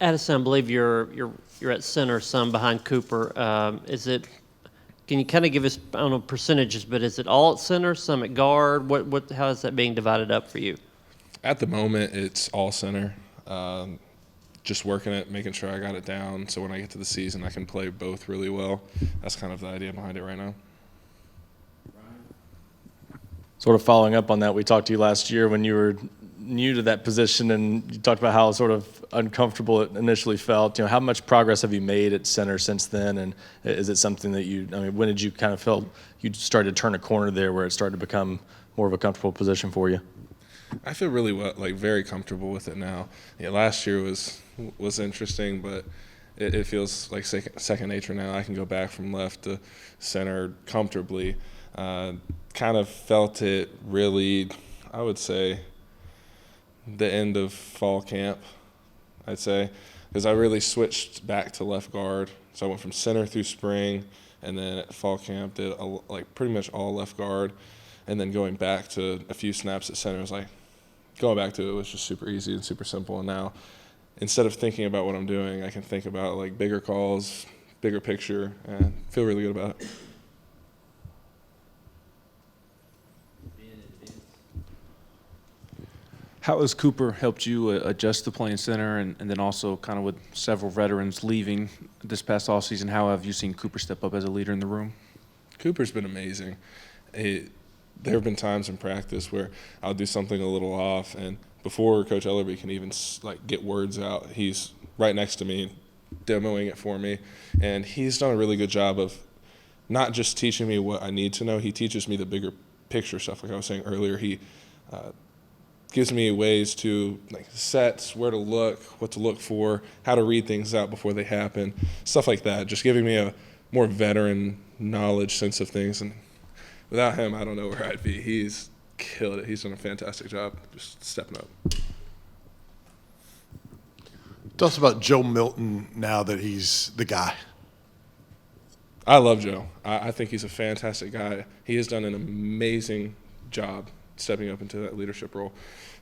Addison, I believe you're at center, some behind Cooper. Can you kind of give us, I don't know, percentages, but is it all at center, some at guard? How is that being divided up for you? At the moment, it's all center. Just working it, making sure I got it down, so when I get to the season, I can play both really well. That's kind of the idea behind it right now. Sort of following up on that, we talked to you last year when you were new to that position, and you talked about how sort of uncomfortable it initially felt. How much progress have you made at center since then? And is it something that when did you kind of feel you started to turn a corner there where it started to become more of a comfortable position for you? I feel really very comfortable with it now. Yeah, last year was interesting, but it feels like second nature now. I can go back from left to center comfortably. Kind of felt it really, I would say, the end of fall camp, I'd say, because I really switched back to left guard. So I went from center through spring, and then at fall camp did pretty much all left guard, and then going back to a few snaps at center was like going back to it was just super easy and super simple. And now instead of thinking about what I'm doing, I can think about like bigger calls, bigger picture, and feel really good about it. How has Cooper helped you adjust to playing center, and then also kind of with several veterans leaving this past offseason, how have you seen Cooper step up as a leader in the room? Cooper's been amazing. There have been times in practice where I'll do something a little off, and before Coach Ellerby can even get words out, he's right next to me, demoing it for me, and he's done a really good job of not just teaching me what I need to know. He teaches me the bigger picture stuff. Like I was saying earlier, he gives me ways to sets, where to look, what to look for, how to read things out before they happen, stuff like that. Just giving me a more veteran knowledge sense of things. And without him, I don't know where I'd be. He's killed it. He's done a fantastic job just stepping up. Tell us about Joe Milton now that he's the guy. I love Joe. I think he's a fantastic guy. He has done an amazing job stepping up into that leadership role.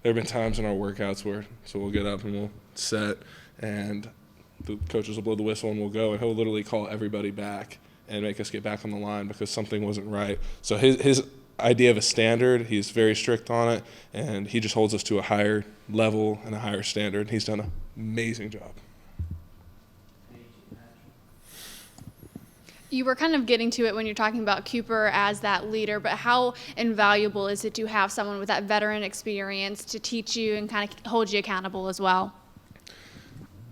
There have been times in our workouts where we'll get up and we'll set, and the coaches will blow the whistle and we'll go, and he'll literally call everybody back and make us get back on the line because something wasn't right. So his idea of a standard, he's very strict on it, and he just holds us to a higher level and a higher standard. He's done an amazing job. You were kind of getting to it when you're talking about Cooper as that leader, but how invaluable is it to have someone with that veteran experience to teach you and kind of hold you accountable as well?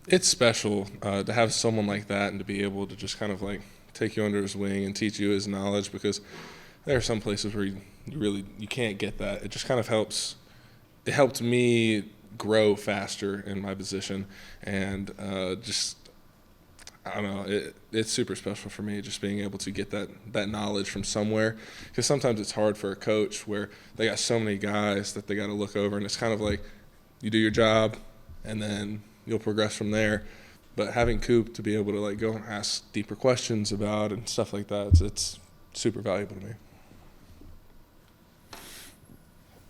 It's special to have someone like that and to be able to just kind of take you under his wing and teach you his knowledge, because there are some places where you can't get that. It just kind of helps. It helped me grow faster in my position, and I don't know, it's super special for me just being able to get that knowledge from somewhere, because sometimes it's hard for a coach where they got so many guys that they got to look over, and it's kind of like you do your job and then you'll progress from there. But having Coop to be able to go and ask deeper questions about and stuff like that, it's super valuable to me.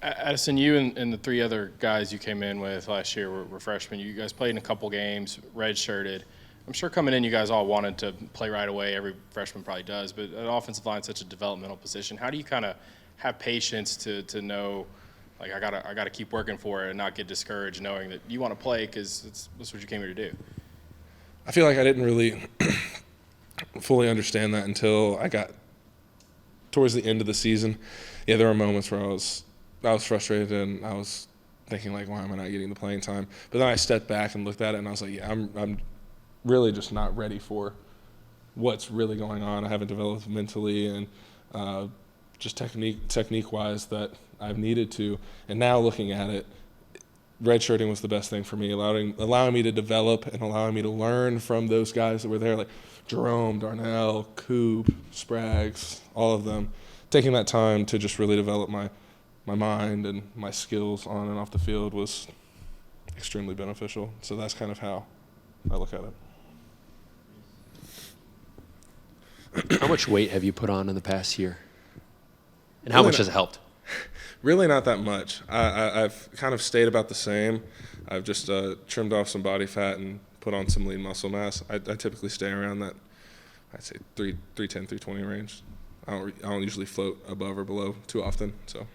Addison, you and the three other guys you came in with last year were freshmen. You guys played in a couple games, redshirted. I'm sure coming in you guys all wanted to play right away. Every freshman probably does. But an offensive line is such a developmental position. How do you kind of have patience to know, I gotta keep working for it and not get discouraged knowing that you want to play because that's what you came here to do? I feel like I didn't really fully understand that until I got towards the end of the season. Yeah, there were moments where I was frustrated and I was thinking why am I not getting the playing time? But then I stepped back and looked at it and I was like, yeah, I'm really just not ready for what's really going on. I haven't developed mentally and just technique-wise that I've needed to. And now looking at it, redshirting was the best thing for me, allowing me to develop and allowing me to learn from those guys that were there, like Jerome, Darnell, Coop, Spraggs, all of them. Taking that time to just really develop my mind and my skills on and off the field was extremely beneficial. So that's kind of how I look at it. How much weight have you put on in the past year? And how much has it helped? Really not that much. I've kind of stayed about the same. I've just trimmed off some body fat and put on some lean muscle mass. I typically stay around that, I'd say 310, 320 range. I don't usually float above or below too often, so.